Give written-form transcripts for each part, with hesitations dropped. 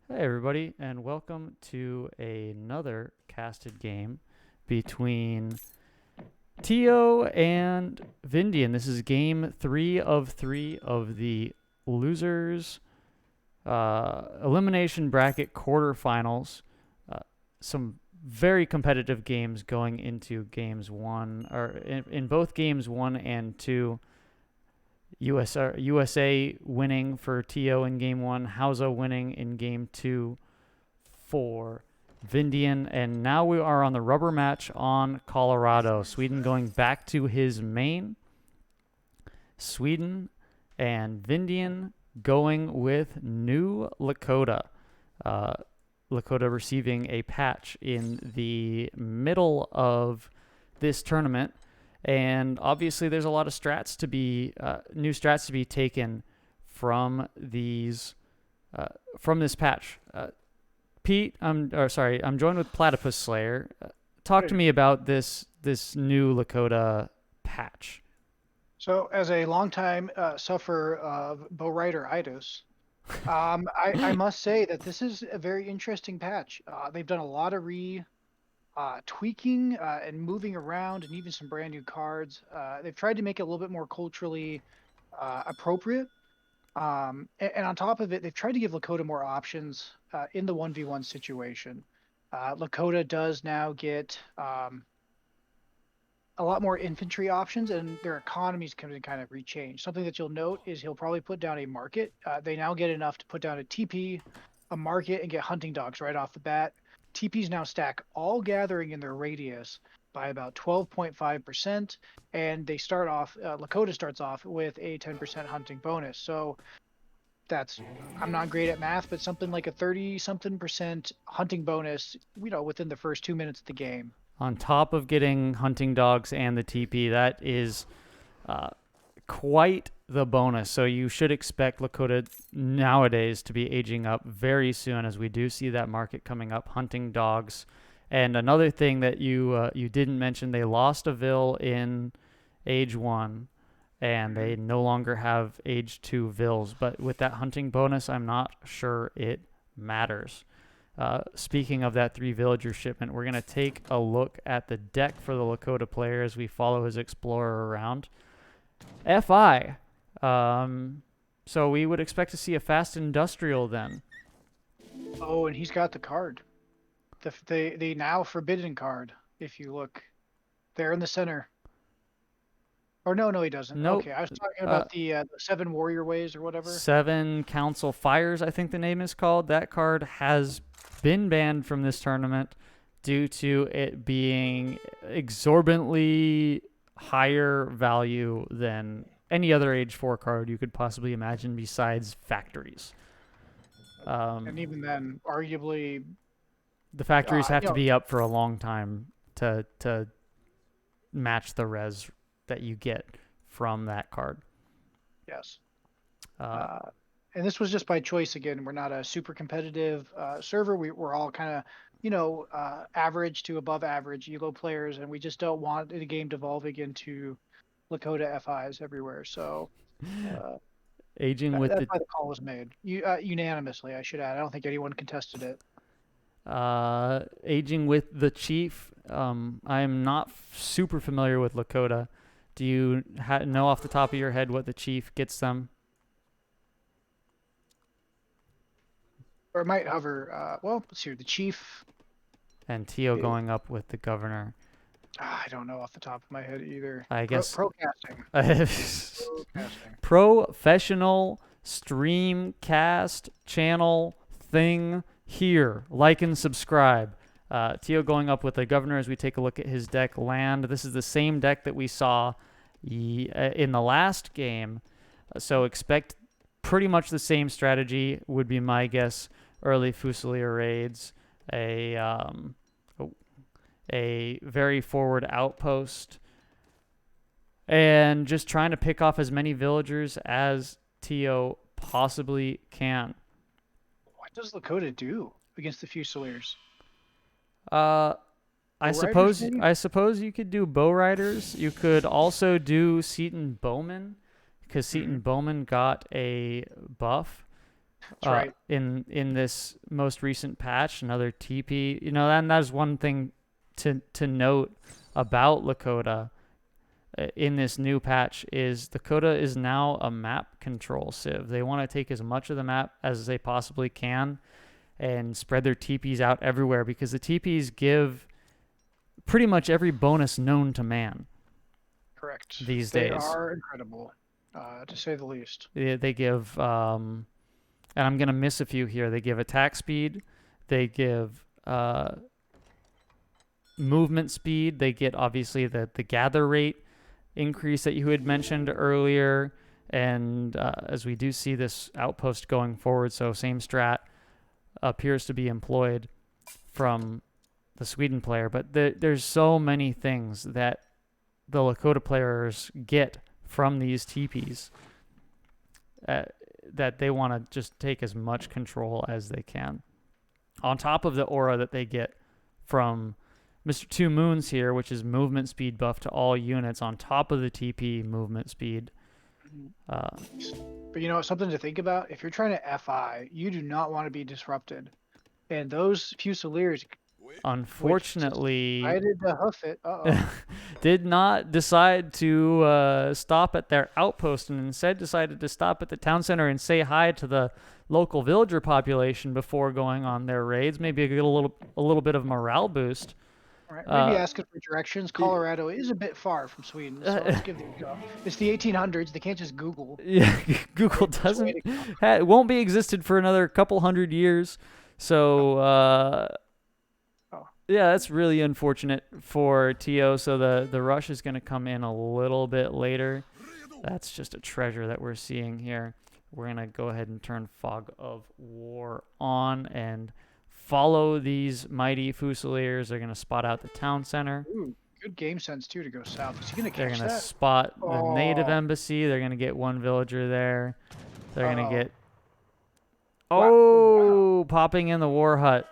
Hey everybody, and welcome to another casted game between Tyo and Vindi, and this is game 3 of 3 of the losers elimination bracket quarterfinals. Uh, some very competitive games going into games one, or in both games 1 and 2. USA winning for Tyo in game 1, Hausa winning in game 2 for Vindian, and now we are on the rubber match on Colorado. Sweden going back to his main. Sweden and Vindian going with new Lakota. Lakota receiving a patch in the middle of this tournament, and obviously there's a lot of strats to be new strats to be taken from these from this patch. Pete, I'm joined with Platypus Slayer. Talk to Hey. me about this new Lakota patch. So, as a longtime sufferer of bow rider-itis, I must say that this is a very interesting patch. They've done a lot of tweaking and moving around, and even some brand new cards. They've tried to make it a little bit more culturally appropriate. And on top of it, they've tried to give Lakota more options in the 1v1 situation. Lakota does now get a lot more infantry options, and their economies can kind of rechange. Something that you'll note is he'll probably put down a market. They now get enough to put down a TP, a market, and get hunting dogs right off the bat. TPs now stack all gathering in their radius by about 12.5%, and they start off, Lakota starts off with a 10% hunting bonus. So that's, I'm not great at math, but something like a 30 something percent hunting bonus, within the first 2 minutes of the game. On top of getting hunting dogs and the TP, that is uh, quite the bonus. So you should expect Lakota nowadays to be aging up very soon, as we do see that market coming up. Hunting dogs, and another thing that you didn't mention, they lost a Vil in Age 1, and they no longer have Age 2 Vils. But with that hunting bonus, I'm not sure it matters. Speaking of that 3 villager shipment, we're going to take a look at the deck for the Lakota player as we follow his explorer around. FI. So we would expect to see a fast industrial then. Oh, and he's got the card. The now forbidden card. If you look there in the center. Or no, he doesn't. Nope. Okay, I was talking Uh, about the seven warrior ways or whatever. 7 Council Fires, I think the name is called. That card has been banned from this tournament due to it being exorbitantly higher value than any other Age 4 card you could possibly imagine besides factories. And Um, even then, arguably, the factories you have to know, be up for a long time to match the res that you get from that card. yes. Uh, Uh, and this was just by choice again. We're not a super competitive server. We're all kind of, average to above average Elo players, and we just don't want the game devolving into Lakota FIs everywhere. So uh, aging with that's the why the call was made. Unanimously, I should add. I don't think anyone contested it. aging with the chief. I'm not super familiar with Lakota. Do you know off the top of your head what the chief gets them? Or it might hover. Well, let's see. The chief. And Tio Is, going up with the governor. I don't know off the top of my head either. I guess Pro casting. Pro casting. professional streamcast channel thing here. Like and subscribe. Tio going up with the governor as we take a look at his deck land. This is the same deck that we saw in the last game. So expect pretty much the same strategy, would be my guess. Early Fusilier raids, a very forward outpost, and just trying to pick off as many villagers as Tio possibly can. What does Lakota do against the Fusiliers? Uh, I Bow riders, suppose maybe? I suppose you could do bow riders. You could also do Seaton Bowman, because Hmm. Seaton Bowman got a buff. That's right. in this most recent patch, another TP. You know, and that's one thing to note about Lakota in this new patch is Lakota is now a map control civ. They want to take as much of the map as they possibly can and spread their TPs out everywhere because the TPs give pretty much every bonus known to man. Correct. These They days. are incredible, to say the least. They give, and I'm going to miss a few here. They give attack speed. They give movement speed. They get, obviously, the gather rate increase that you had mentioned earlier. And as we do see this outpost going forward, so same strat appears to be employed from the Sweden player. But there's so many things that the Lakota players get from these TPs that they want to just take as much control as they can. On top of the aura that they get from Mr. Two Moons here, which is movement speed buff to all units on top of the TP movement speed. But you know, something to think about, if you're trying to FI, you do not want to be disrupted. And those Fusiliers, unfortunately, decided to hoof it. did not decide to stop at their outpost and instead decided to stop at the town center and say hi to the local villager population before going on their raids. Maybe get a little bit of morale boost. All right, maybe asking for directions. Colorado is a bit far from Sweden, so let's give it a go. It's the 1800s. They can't just Google. Yeah, Google doesn't. It won't be existed for another couple hundred years. So, yeah, that's really unfortunate for Tyo. So the rush is going to come in a little bit later. That's just a treasure that we're seeing here. We're going to go ahead and turn Fog of War on and follow these mighty Fusiliers. They're going to spot out the town center. Ooh, good game sense, too, to go south. Is he going to catch They're going to that? spot the native embassy. They're going to get one villager there. They're going to get... Oh, popping in the war hut.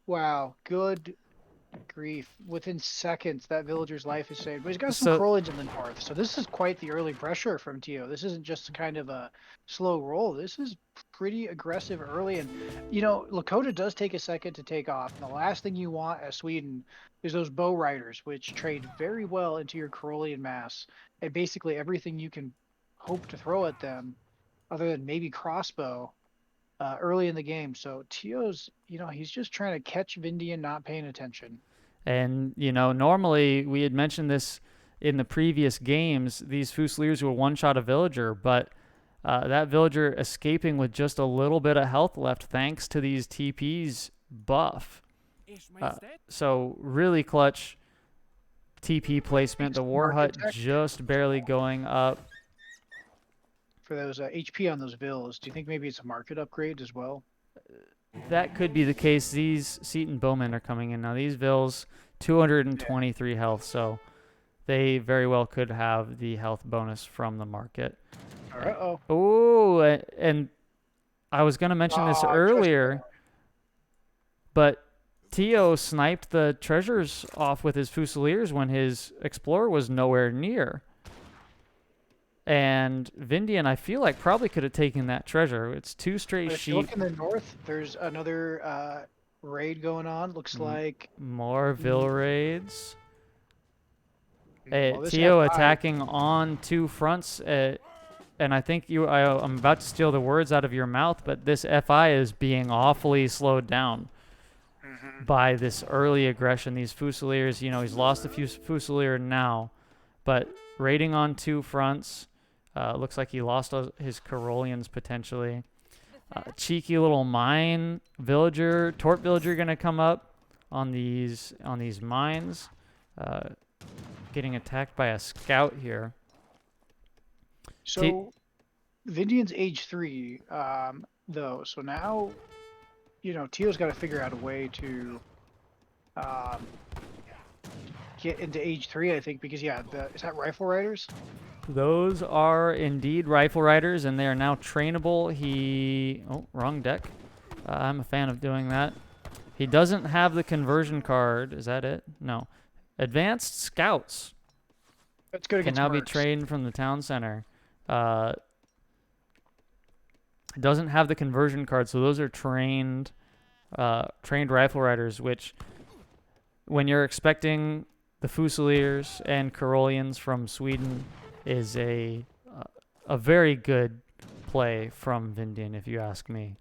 Wow, good grief. Within seconds, that villager's life is saved. But he's got some Krolins in the north, so this is quite the early pressure from Tyo. This isn't just kind of a slow roll. This is pretty aggressive early. And, you know, Lakota does take a second to take off. And the last thing you want as Sweden is those bow riders, which trade very well into your Karolian mass. And basically everything you can hope to throw at them, other than maybe crossbow, early in the game. So Tyo's, you know, he's just trying to catch Vindi and not paying attention. And, you know, normally we had mentioned this in the previous games, these Fusiliers will one-shot a villager, but that villager escaping with just a little bit of health left thanks to these TP's buff. So really clutch TP placement. The war hut just barely going up. For those HP on those vills, do you think maybe it's a market upgrade as well? That could be the case. These Seaton Bowmen are coming in now. These vills, 223 health, so they very well could have the health bonus from the market. Uh-oh. Oh, and I was going to mention this earlier, but Tyo sniped the treasures off with his Fusiliers when his Explorer was nowhere near. And Vindian, I feel like, probably could have taken that treasure. It's two straight sheep. If you look in the north, there's another raid going on. Looks like... More Vill raids. Tyo attacking on two fronts. And I think I'm about to steal the words out of your mouth, but this FI is being awfully slowed down by this early aggression. These Fusiliers, you know, he's lost a Fusilier now, but raiding on two fronts. Looks like he lost his Karolians potentially. Cheeky little mine villager, Tort villager going to come up on these mines. Getting attacked by a scout here. So Vindian's age 3, though. So now, you know, Tyo's got to figure out a way to get into age 3, I think, because is that rifle riders? Those are indeed rifle riders, and they are now trainable. Wrong deck. I'm a fan of doing that. He doesn't have the conversion card. Is that it? No. Advanced scouts. That's good. Can now be trained from the town center. Doesn't have the conversion card, so those are trained rifle riders, which when you're expecting the Fusiliers and Karolians from Sweden is a very good play from Vindian, if you ask me.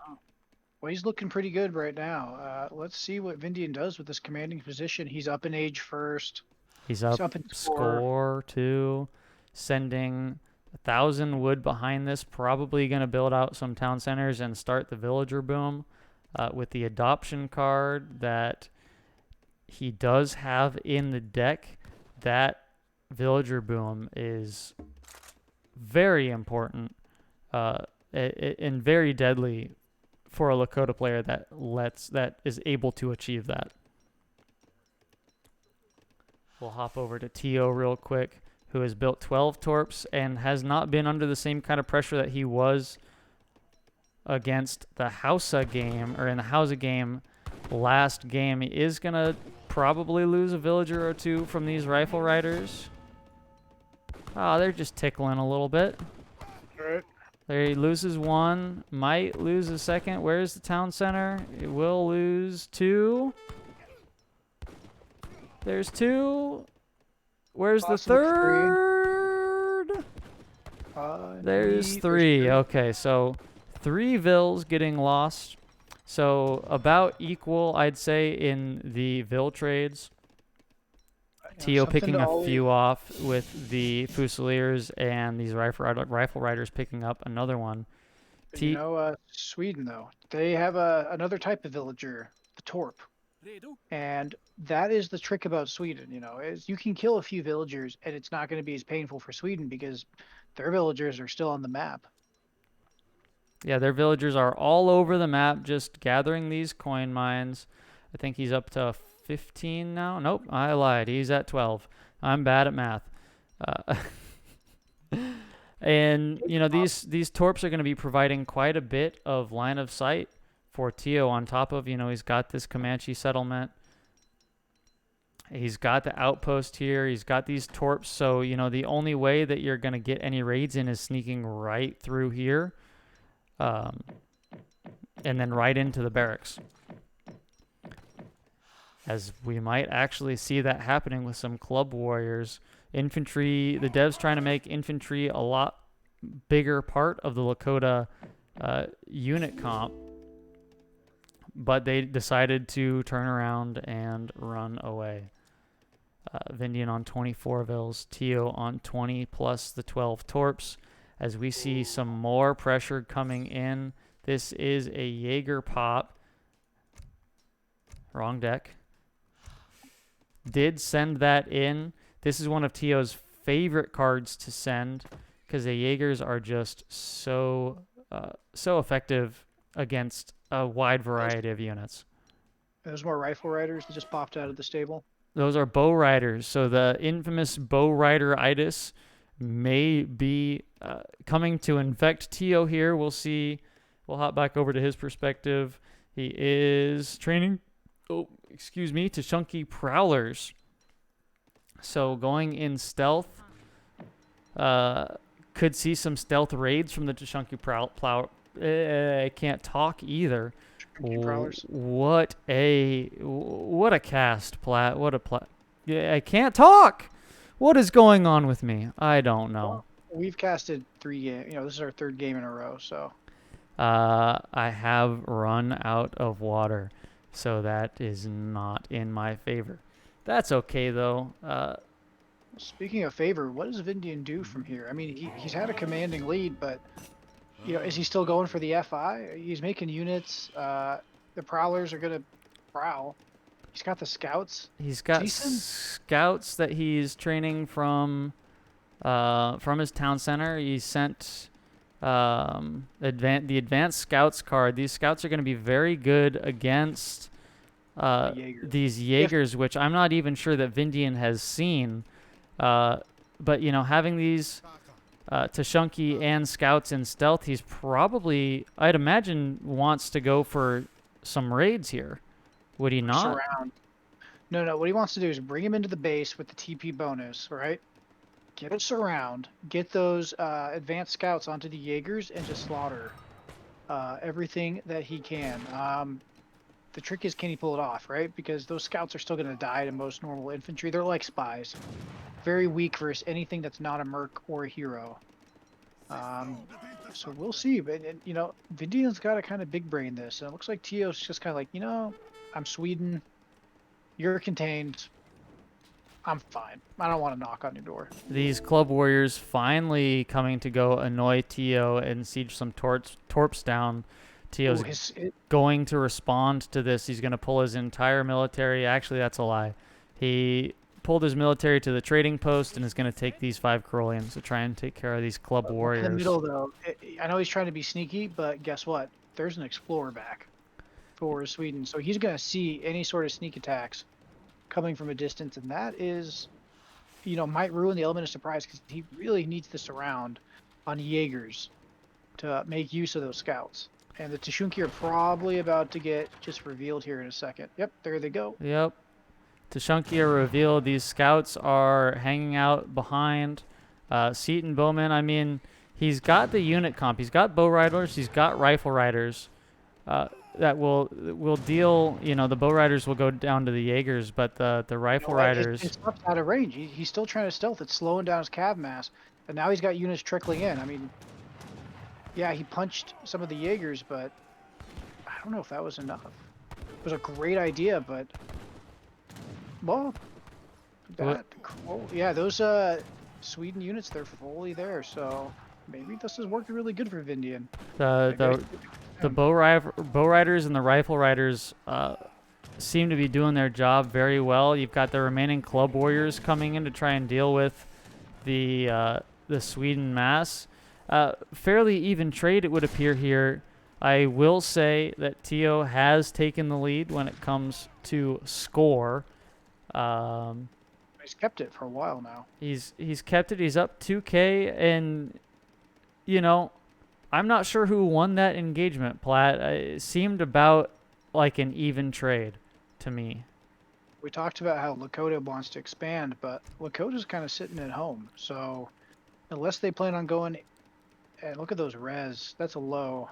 Well, he's looking pretty good right now. Let's see what Vindian does with this commanding position. He's up in age first. He's up in score 2, sending 1,000 wood behind this, probably going to build out some town centers and start the villager boom with the adoption card that he does have in the deck. That villager boom is very important and very deadly for a Lakota player that is able to achieve that. We'll hop over to Tyo real quick, who has built 12 torps and has not been under the same kind of pressure that he was against the Hausa game, or in the Hausa game last game. He is going to probably lose a villager or two from these rifle riders. Oh, they're just tickling a little bit. All right. There he loses one, might lose a second. Where's the town center? It will lose 2. There's 2. Where's the third? There's 3. Okay, so 3 vills getting lost. So about equal, I'd say, in the vill trades. Tyo picking a few off with the Fusiliers, and these rifle riders picking up another one. Sweden, though, they have another type of villager, the Torp. And that is the trick about Sweden, is you can kill a few villagers and it's not going to be as painful for Sweden because their villagers are still on the map. Yeah, their villagers are all over the map just gathering these coin mines. I think he's up to 15 now. Nope, I lied. He's at 12. I'm bad at math. And, these torps are going to be providing quite a bit of line of sight for Tyo, on top of, he's got this Comanche settlement. He's got the outpost here. He's got these torps. So, the only way that you're going to get any raids in is sneaking right through here. And then right into the barracks. As we might actually see that happening with some club warriors. Infantry, the devs trying to make infantry a lot bigger part of the Lakota unit comp. But they decided to turn around and run away. Vindian on 24 vills, Tyo on 20 plus the 12 torps. As we see some more pressure coming in. This is a Jaeger pop. Wrong deck. Did send that in. This is one of Tyo's favorite cards to send because the Jaegers are just so effective against a wide variety of units. Those more rifle riders that just popped out of the stable. Those are bow riders. So the infamous bow rider-itis may be coming to infect Tyo here. We'll see. We'll hop back over to his perspective. He is training, to chunky prowlers. So going in stealth, could see some stealth raids from the chunky prowler. I can't talk either. What a cast, Platt. I can't talk. What is going on with me? I don't know. Well, we've casted 3 games. This is our 3rd game in a row, so. I have run out of water, so that is not in my favor. That's okay, though. Speaking of favor, what does Vindian do from here? I mean, he's had a commanding lead, but, is he still going for the FI? He's making units. The Prowlers are going to prowl. He's got the Scouts. He's got Scouts that he's training from his town center. He sent the Advanced Scouts card. These Scouts are going to be very good against these Jaegers, which I'm not even sure that Vindian has seen. But, having these Tashunki and Scouts in stealth, he's probably, I'd imagine, wants to go for some raids here. Would he not? Surround. No. What he wants to do is bring him into the base with the TP bonus, right? Get a surround. Get those Advanced Scouts onto the Jaegers and just slaughter. everything that he can. The trick is, can he pull it off, right? Because those scouts are still going to die to most normal infantry. They're like spies. Very weak versus anything that's not a merc or a hero. So we'll see. But, you know, Vindian's got to kind of big brain this. And it looks like Tio's just kind of like, you know, I'm Sweden. You're contained. I'm fine. I don't want to knock on your door. These club warriors finally coming to go annoy Tio and siege some torps down. Tio's going to respond to this. He's going to pull his entire military. Actually, that's a lie. He pulled his military to the trading post and is going to take these 5 Corollians to try and take care of these club warriors. In the middle, though, I know he's trying to be sneaky, but guess what? There's an explorer back for Sweden. So he's going to see any sort of sneak attacks coming from a distance, and that is, you know, might ruin the element of surprise because he really needs this around on Jaegers to make use of those scouts. And the Tashunki are probably about to get just revealed here in a second. Yep, there they go. Yep. Tashunki are revealed. These scouts are hanging out behind Seaton Bowman. I mean, he's got the unit comp. He's got bow riders. He's got rifle riders that will deal. You know, the bow riders will go down to the Jaegers, but the rifle riders. His stuff's out of range. He's still trying to stealth. It's slowing down his cav mass. And now he's got units trickling in. I mean, yeah, he punched some of the Jaegers, but I don't know if that was enough. It was a great idea, but well, yeah, those Sweden units, they're fully there, so maybe this is working really good for Vindian. The bow riders and the rifle riders seem to be doing their job very well. You've got the remaining club warriors coming in to try and deal with the Sweden mass. Fairly even trade, it would appear here. I will say that Tio has taken the lead when it comes to score. He's kept it for a while now. He's kept it. He's up 2K, and you know, I'm not sure who won that engagement, Platt. It seemed about like an even trade to me. We talked about how Lakota wants to expand, but Lakota's kind of sitting at home. So unless they plan on going, and look at those res, that's a low.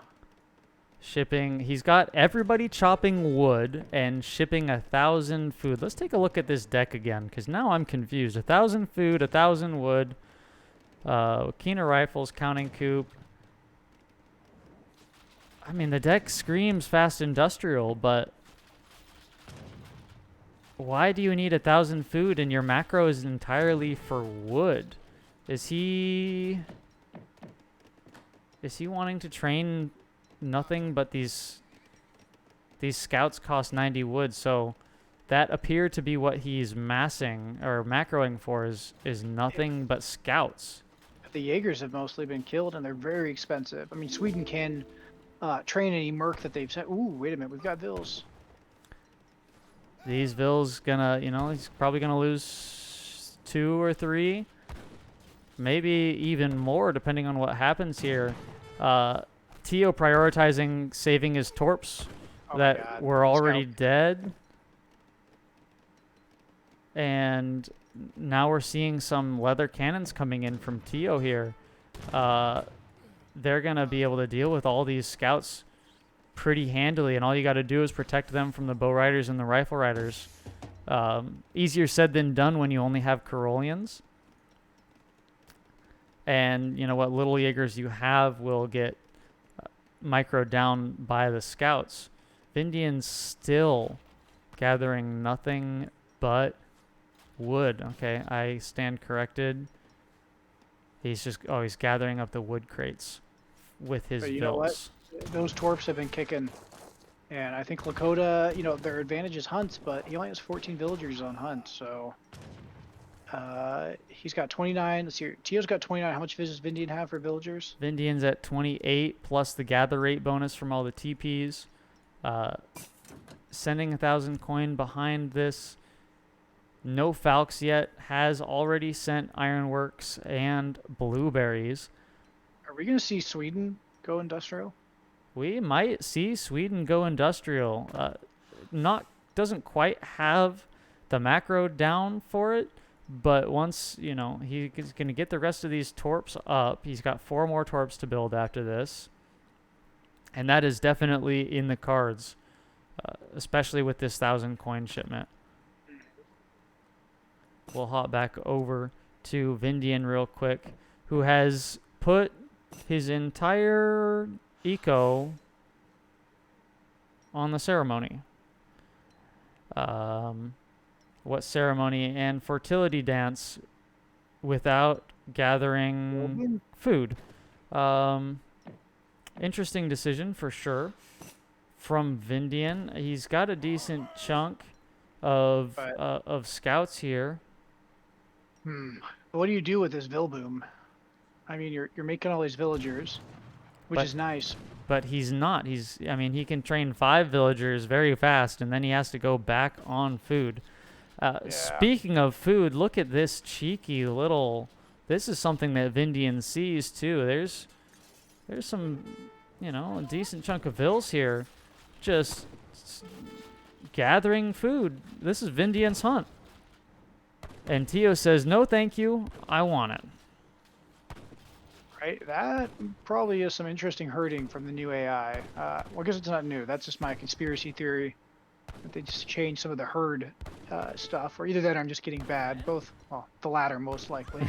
Shipping, he's got everybody chopping wood and shipping 1,000 food. Let's take a look at this deck again, because now I'm confused. 1,000 food, 1,000 wood, Kina rifles, counting coop. I mean, the deck screams fast industrial, but why do you need 1,000 food and your macro is entirely for wood? Is he wanting to train nothing but these scouts cost 90 wood, so that appear to be what he's massing or macroing for is nothing but scouts. The Jaegers have mostly been killed and they're very expensive. I mean, Sweden can train any merc that they've sent. Ooh, wait a minute, we've got Vils. These Vils gonna, you know, he's probably gonna lose 2 or 3, maybe even more depending on what happens here. Tio prioritizing saving his torps that were already dead. And now we're seeing some leather cannons coming in from Tio here. They're going to be able to deal with all these scouts pretty handily, and all you got to do is protect them from the bow riders and the rifle riders. Easier said than done when you only have Corollians. And, you know, what little Jaegers you have will get micro down by the scouts. Vindian's still gathering nothing but wood. Okay, I stand corrected. He's gathering up the wood crates with his you know what? Those torps have been kicking. And I think Lakota, you know, their advantage is hunts, but he only has 14 villagers on hunt, so he's got 29. Let's see, Tio's got 29. How much does Vindian have for villagers? Vindian's at 28 plus the gather rate bonus from all the TPs. Sending 1,000 coin behind this. No Falcons yet. Has already sent ironworks and blueberries. Are we going to see Sweden go industrial? We might see Sweden go industrial. Doesn't quite have the macro down for it. But once, you know, he's going to get the rest of these torps up. He's got 4 more torps to build after this. And that is definitely in the cards, especially with this 1,000 coin shipment. We'll hop back over to Vindian real quick, who has put his entire eco on the ceremony. What ceremony? And fertility dance without gathering food. Interesting decision for sure from Vindian. He's got a decent chunk of scouts here. What do you do with this Vilboom? I mean, you're making all these villagers, which is nice. But he's not. I mean, he can train 5 villagers very fast, and then he has to go back on food. Speaking of food, look at this cheeky little. This is something that Vindian sees too. There's some, a decent chunk of vills here, just gathering food. This is Vindian's hunt. And Tyo says, no, thank you. I want it. Right? That probably is some interesting herding from the new AI. Well, I guess it's not new. That's just my conspiracy theory. That they just changed some of the herd stuff. Or either that or I'm just getting bad. Both, well, the latter most likely.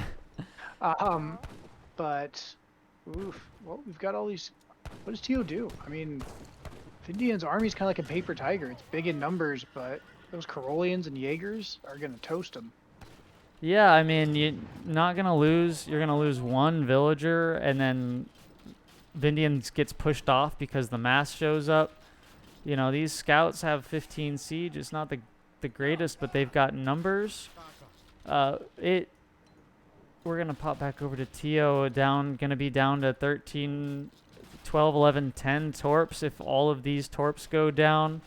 But, oof. Well, we've got all these... What does Tyo do? I mean, Vindian's army's kind of like a paper tiger. It's big in numbers, but those Karolians and Jaegers are going to toast them. Yeah, I mean, you're not going to lose. You're going to lose 1 villager, and then Vindian gets pushed off because the mass shows up. These scouts have 15 siege. It's not the greatest, but they've got numbers. We're going to pop back over to Tyo. Going to be down to 13, 12, 11, 10 torps if all of these torps go down.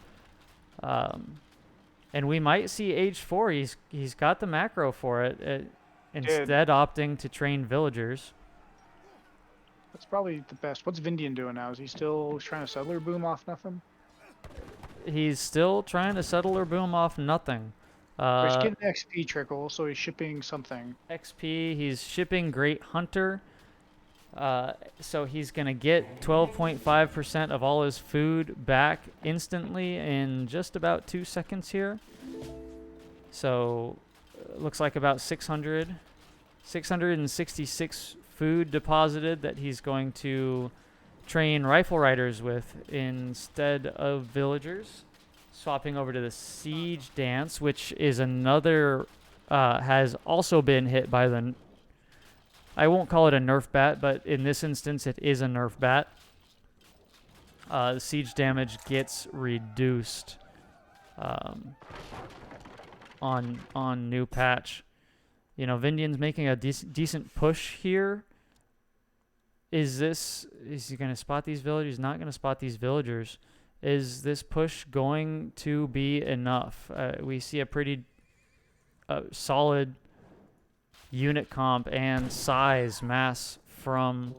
And we might see H4. He's got the macro for it. Instead opting to train villagers. That's probably the best. What's Vindian doing now? Is he still trying to settler boom off nothing? He's still trying to settler boom off nothing. He's getting XP trickle, so he's shipping something. XP, he's shipping Great Hunter. So he's going to get 12.5% of all his food back instantly in just about 2 seconds here. So looks like about 666 food deposited that he's going to train rifle riders with instead of villagers. Swapping over to the siege dance, which is another, has also been hit by the... I won't call it a nerf bat, but in this instance, it is a nerf bat. The siege damage gets reduced on new patch. Vindian's making a decent push here. Is he going to spot these villagers? He's not going to spot these villagers. Is this push going to be enough? We see a pretty solid unit comp and size mass from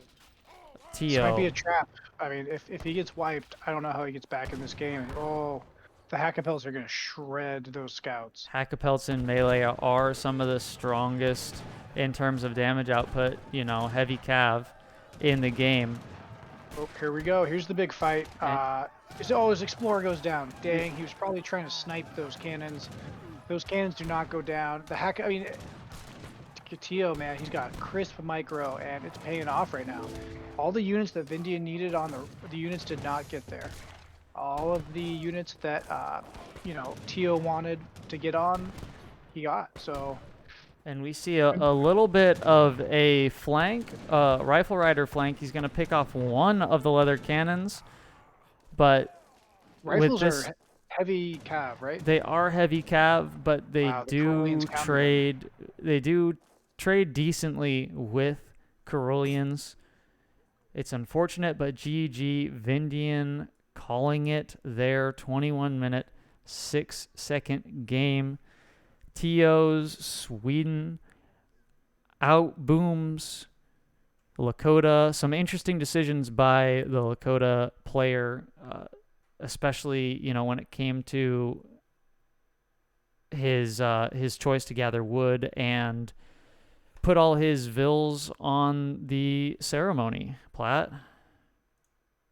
Tyo. This might be a trap. I mean, if he gets wiped, I don't know how he gets back in this game. Oh, the Hackapelts are going to shred those scouts. Hackapelts in melee are some of the strongest in terms of damage output, heavy cav in the game. Oh, here we go. Here's the big fight. His Explorer goes down. Dang, he was probably trying to snipe those cannons. Those cannons do not go down. Tyo, man, he's got crisp micro, and it's paying off right now. All the units that Vindian needed on the units did not get there. All of the units that, Tyo wanted to get on, he got, so... And we see a little bit of a flank, rifle rider flank. He's going to pick off 1 of the leather cannons, but rifles with this, are heavy cav, right? They are heavy cav, but they do trade. They do trade decently with Karolians. It's unfortunate, but GG Vindian calling it their 21-minute, 6-second game. Tyo's Sweden outbooms Lakota. Some interesting decisions by the Lakota player, especially when it came to his choice to gather wood and put all his vills on the ceremony. Platt.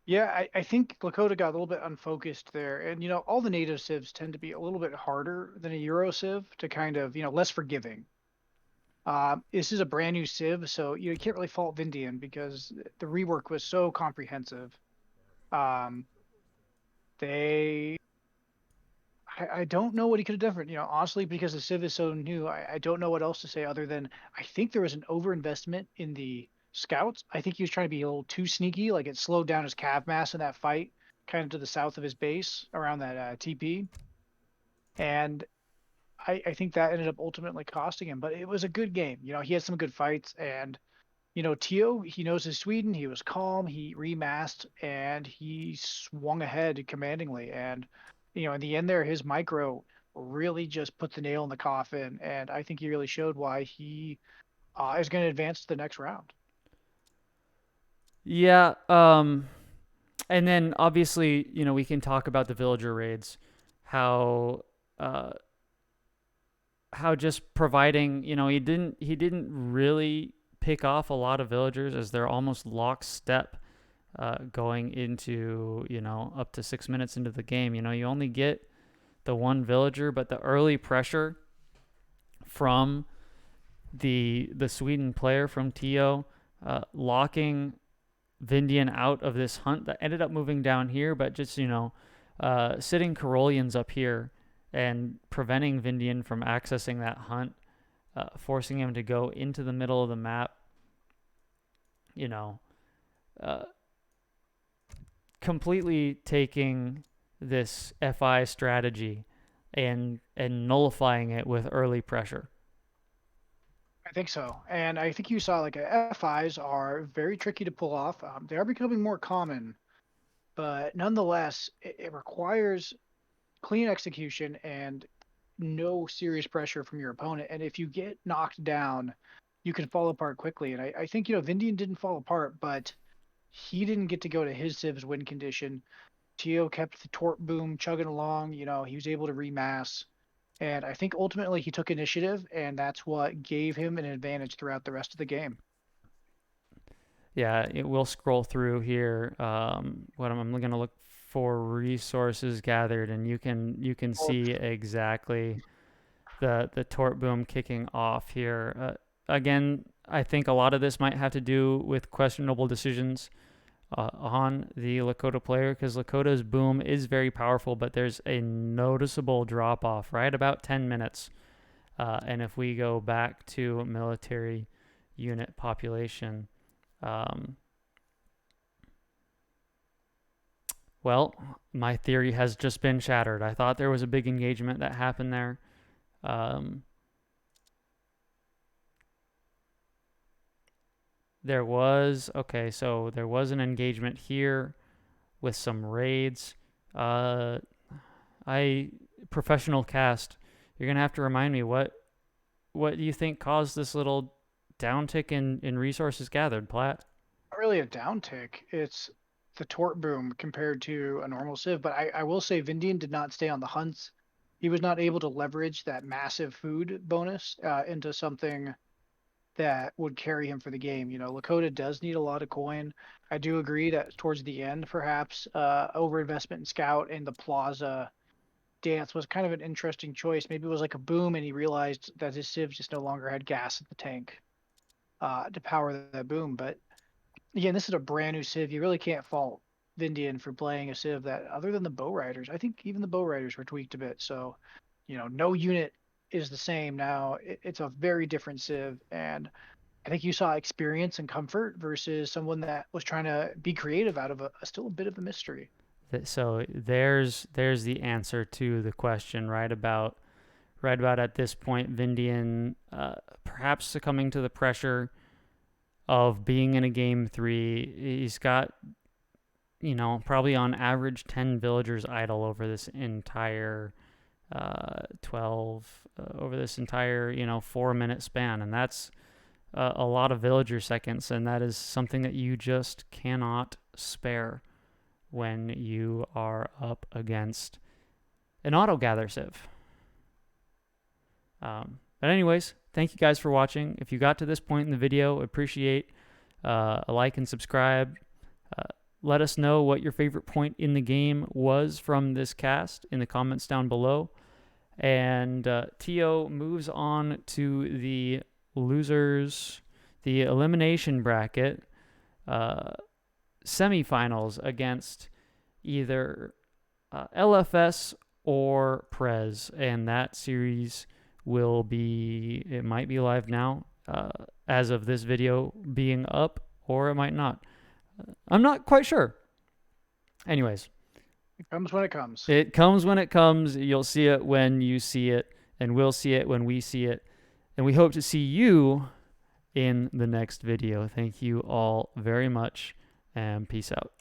Yeah, I think Lakota got a little bit unfocused there. And, all the native civs tend to be a little bit harder than a Euro civ to kind of, less forgiving. This is a brand new civ, so you can't really fault Vindian because the rework was so comprehensive. Um, they, I don't know what he could have done for it. Honestly, because the civ is so new, I don't know what else to say other than I think there was an overinvestment in the scouts. I think he was trying to be a little too sneaky, like it slowed down his cav mass in that fight, kind of to the south of his base around that TP. And I think that ended up ultimately costing him, but it was a good game. He had some good fights, and Tyo, he knows his Sweden. He was calm. He remasked and he swung ahead commandingly. And in the end, there, his micro really just put the nail in the coffin. And I think he really showed why he is going to advance to the next round. Yeah. And then obviously, we can talk about the villager raids, how uh, how just providing, he didn't really pick off a lot of villagers as they're almost lockstep going into, up to 6 minutes into the game. You only get the one villager, but the early pressure from the Sweden player from Tio, locking Vindian out of this hunt that ended up moving down here, but just sitting Carolians up here and preventing Vindian from accessing that hunt, forcing him to go into the middle of the map. You know, uh, Completely taking this FI strategy and nullifying it with early pressure. I think so. And I think you saw like FIs are very tricky to pull off. They are becoming more common, but nonetheless, it requires clean execution and no serious pressure from your opponent. And if you get knocked down, you can fall apart quickly. And I think, Vindian didn't fall apart, but he didn't get to go to his Civ's win condition. Tio kept the tort boom chugging along. He was able to remass. And I think ultimately he took initiative, and that's what gave him an advantage throughout the rest of the game. Yeah, it will scroll through here. What I'm going to look for resources gathered, and you can see exactly the tort boom kicking off here. Again, I think a lot of this might have to do with questionable decisions on the Lakota player, because Lakota's boom is very powerful, but there's a noticeable drop off right about 10 minutes. And if we go back to military unit population, um, well, my theory has just been shattered. I thought there was a big engagement that happened there. Um, there was, okay, so there was an engagement here with some raids. Uh, I professional cast. You're gonna have to remind me what do you think caused this little downtick in resources gathered, Platt? Not really a downtick. It's the tort boom compared to a normal Civ. But I will say Vindian did not stay on the hunts. He was not able to leverage that massive food bonus into something that would carry him for the game. Lakota does need a lot of coin. I do agree that towards the end, perhaps overinvestment in Scout and the Plaza dance was kind of an interesting choice. Maybe it was like a boom, and he realized that his Civ just no longer had gas in the tank to power that boom. But again, this is a brand new Civ. You really can't fault Vindian for playing a Civ that, other than the Bow Riders, I think even the Bow Riders were tweaked a bit. So, no unit is the same now. It's a very different Civ, and I think you saw experience and comfort versus someone that was trying to be creative out of still a bit of a mystery. So there's the answer to the question. Right about at this point, Vindian perhaps succumbing to the pressure of being in a game three. He's got, probably on average 10 villagers idle over this entire 12, over this entire, 4 minute span. And that's a lot of villager seconds. And that is something that you just cannot spare when you are up against an auto gather civ. But anyways, thank you guys for watching. If you got to this point in the video, appreciate a like and subscribe. let us know what your favorite point in the game was from this cast in the comments down below. And Tyo moves on to the losers, the elimination bracket semifinals against either LFS or Prez, and that series it might be live now as of this video being up, or it might not. I'm not quite sure. Anyways, it comes when it comes. It comes when it comes. You'll see it when you see it, and we'll see it when we see it. And we hope to see you in the next video. Thank you all very much, and peace out.